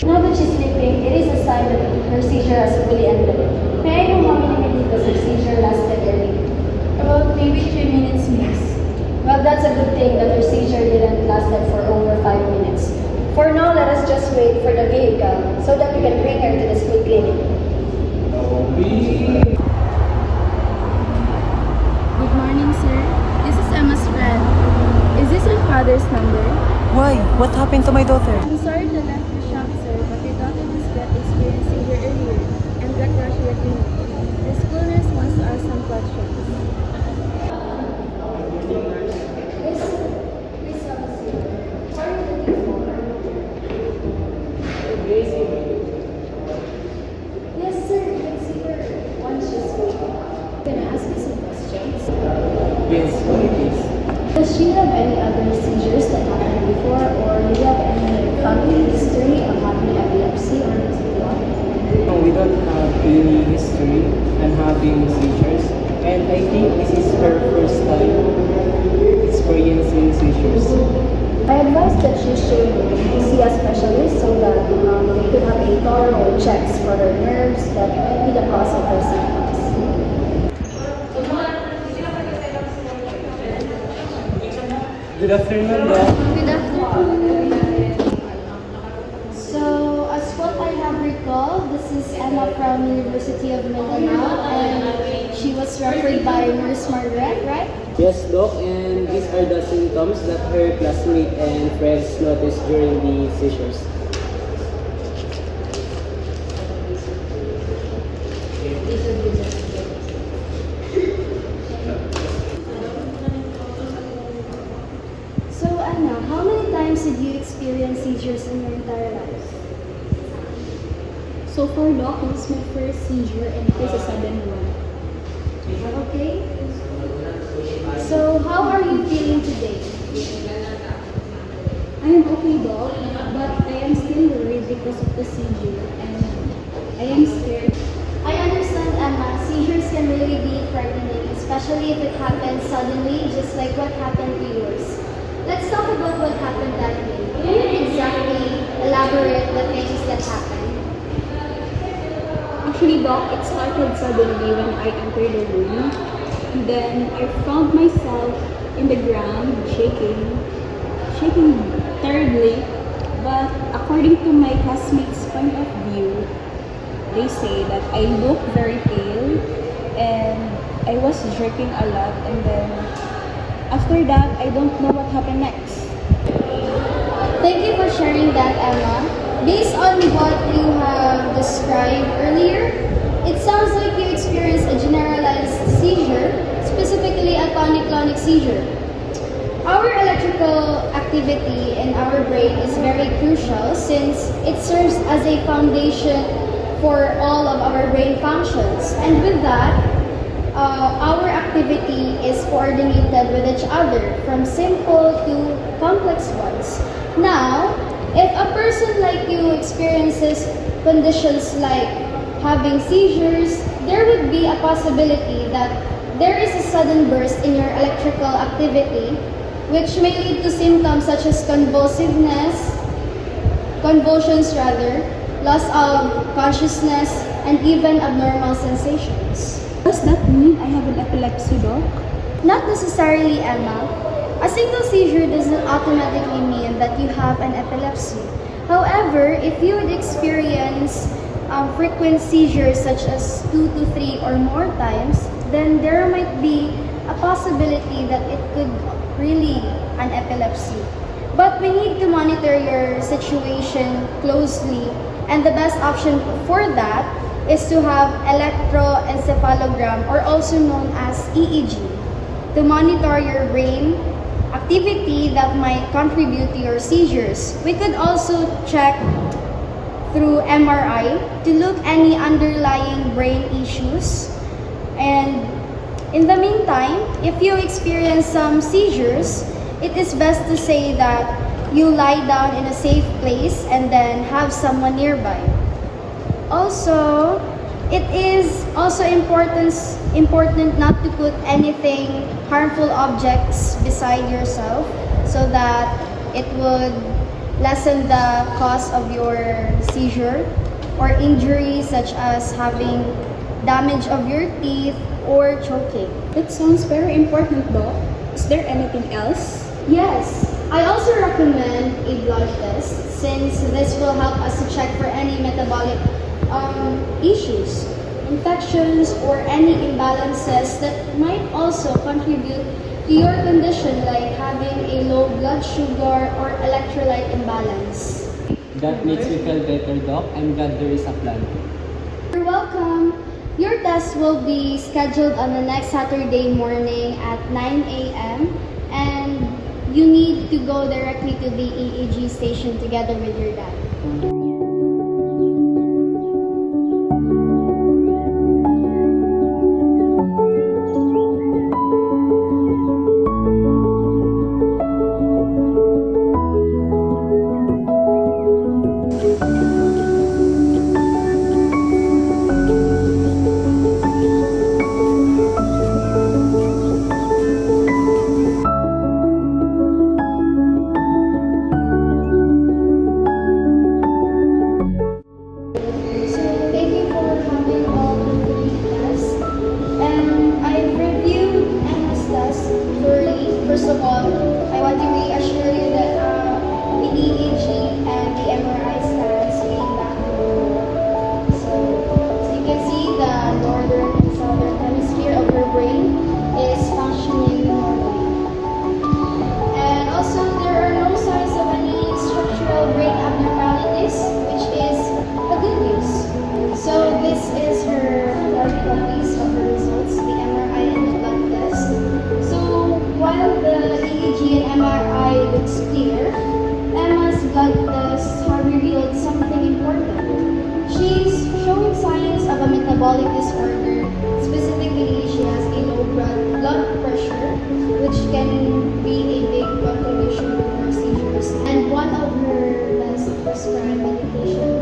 Now that she's sleeping, it is a sign that her seizure has fully ended. May I know how many minutes does her seizure lasted earlier? About maybe 3 minutes, miss. Well, that's a good thing that her seizure didn't lasted for over 5 minutes. For now, let us just wait for the vehicle so that we can bring her to the school clinic. Good morning, sir. This is Emma's friend. Is this your father's number? Why? What happened to my daughter? I'm sorry to left you shocked, sir, but your daughter just got experienced seizure earlier and got rushed to the clinic. The school nurse wants to ask some questions. Yes, sir. You can see her once she's waiting. Can I ask you some questions? Yes, what it is? Does she have any other seizures that happened before, or do you have any family history of having epilepsy or anything? No, we don't have any history on having seizures, and I think this is her first time experiencing seizures. I advise that she should see a specialist so that they could have a thorough checks for her nerves that might be the cause of her symptoms. Good afternoon, Doc. Good afternoon. So, as what I have recalled, this is Emma from University of Mindanao, and she was referred by Nurse Margaret, right? Yes, Doc, and these are the symptoms that her classmates and friends noticed during the seizures. So, Anna, how many times did you experience seizures in your entire life? So far, Doc, this is my first seizure and it is a sudden one. Okay. So, how are you feeling today? I am okay, Doc, but I am still worried because of the seizure and I am scared. I understand, Emma. Seizures can really be frightening, especially if it happens suddenly, just like what happened to yours. Let's talk about what happened that day. Can you exactly elaborate the things that happened? Actually, Doc, it started suddenly when I entered the room. Then I found myself in the ground, shaking terribly. But according to my classmates' point of view, they say that I look very pale and I was jerking a lot. And then after that, I don't know what happened next. Thank you for sharing that, Emma. Based on what you have described earlier, it sounds like you experienced a generalized seizure, specifically a tonic-clonic seizure. Our electrical activity in our brain is very crucial since it serves as a foundation for all of our brain functions. And with that, our activity is coordinated with each other from simple to complex ones. Now, if a person like you experiences conditions like having seizures, there would be a possibility that there is a sudden burst in your electrical activity, which may lead to symptoms such as convulsions, loss of consciousness, and even abnormal sensations. Does that mean I have an epilepsy, Doc? Not necessarily, Emma. A single seizure doesn't automatically mean that you have an epilepsy. However, if you would experience frequent seizures such as 2 to 3 or more times, then there might be a possibility that it could really an epilepsy. But we need to monitor your situation closely, and the best option for that is to have electroencephalogram, or also known as EEG, to monitor your brain activity that might contribute to your seizures. We could also check through MRI to look any underlying brain issues. And in the meantime, if you experience some seizures, it is best to say that you lie down in a safe place and then have someone nearby. Also, it is also important not to put anything harmful objects beside yourself, so that it would lessen the cause of your seizure or injury, such as having damage of your teeth or choking. That sounds very important, Doc. Is there anything else? Yes, I also recommend a blood test, since this will help us to check for any metabolic issues, infections, or any imbalances that might also contribute to your condition, like having a low blood sugar or electrolyte imbalance. That makes me feel better, Doc. I'm glad there is a plan. You're welcome. Your test will be scheduled on the next Saturday morning at 9 a.m. and you need to go directly to the EEG station together with your dad. First of all, I want to reassure you that the EEG and the MRI scans came back normal. So you can see the northern and southern hemisphere of your brain is functioning normally. And also, there are no signs of any structural brain abnormalities, which is a good news. So this is her hard copies of her results, the MRI and the blood test. So while the EEG and MRI looks clear, Emma's blood tests have revealed something important. She's showing signs of a metabolic disorder. Specifically, she has a low blood pressure, which can be a big contribution to her seizures. And one of her best prescribed medication